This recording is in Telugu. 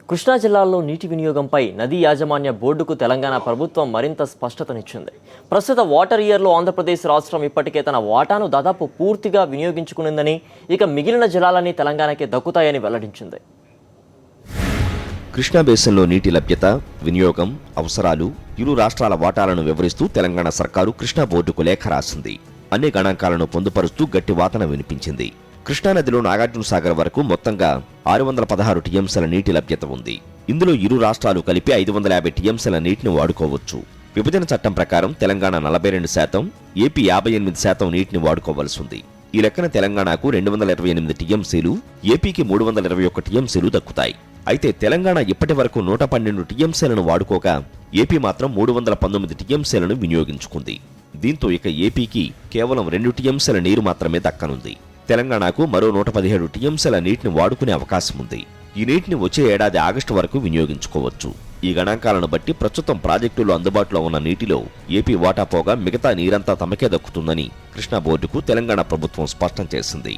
కృష్ణా జిల్లాలో నీటి వినియోగంపై నదీ యాజమాన్య బోర్డుకు తెలంగాణ ప్రభుత్వం మరింత స్పష్టతనిచ్చింది. ప్రస్తుత వాటర్ ఇయర్లో ఆంధ్రప్రదేశ్ రాష్ట్రం ఇప్పటికే తన వాటాను దాదాపు పూర్తిగా వినియోగించుకునిందని, ఇక మిగిలిన జలాలన్నీ తెలంగాణకే దక్కుతాయని వెల్లడించింది. కృష్ణా బేసిన్లో నీటి లభ్యత, వినియోగం, అవసరాలు, ఇరు రాష్ట్రాల వాటాలను వివరిస్తూ తెలంగాణ సర్కారు కృష్ణా బోర్డుకు లేఖ రాసింది. అన్ని గణాంకాలను పొందుపరుస్తూ గట్టి వాదన వినిపించింది. కృష్ణానదిలో నాగార్జున సాగర్ వరకు మొత్తంగా 616 టీఎంసీల నీటి లభ్యత ఉంది. ఇందులో ఇరు రాష్ట్రాలు కలిపి 550 టీఎంసీల నీటిని వాడుకోవచ్చు. విభజన చట్టం ప్రకారం తెలంగాణ 42%, ఏపీ 58% నీటిని వాడుకోవలసి ఉంది. ఈ లెక్కన తెలంగాణకు 228 టీఎంసీలు, ఏపీకి 321 టీఎంసీలు దక్కుతాయి. అయితే తెలంగాణ ఇప్పటి వరకు 112 టీఎంసీలను వాడుకోగా, ఏపీ మాత్రం 319 టీఎంసీలను వినియోగించుకుంది. దీంతో ఇక ఏపీకి కేవలం 2 టీఎంసీల నీరు మాత్రమే దక్కనుంది. తెలంగాణకు మరో 117 టీఎంసీల నీటిని వాడుకునే అవకాశం ఉంది. ఈ నీటిని వచ్చే ఏడాది ఆగస్టు వరకు వినియోగించుకోవచ్చు. ఈ గణాంకాలను బట్టి ప్రస్తుతం ప్రాజెక్టులో అందుబాటులో ఉన్న నీటిలో ఏపీ వాటా పోగా మిగతా నీరంతా తమకే దక్కుతుందని కృష్ణా బోర్డుకు తెలంగాణ ప్రభుత్వం స్పష్టం చేసింది.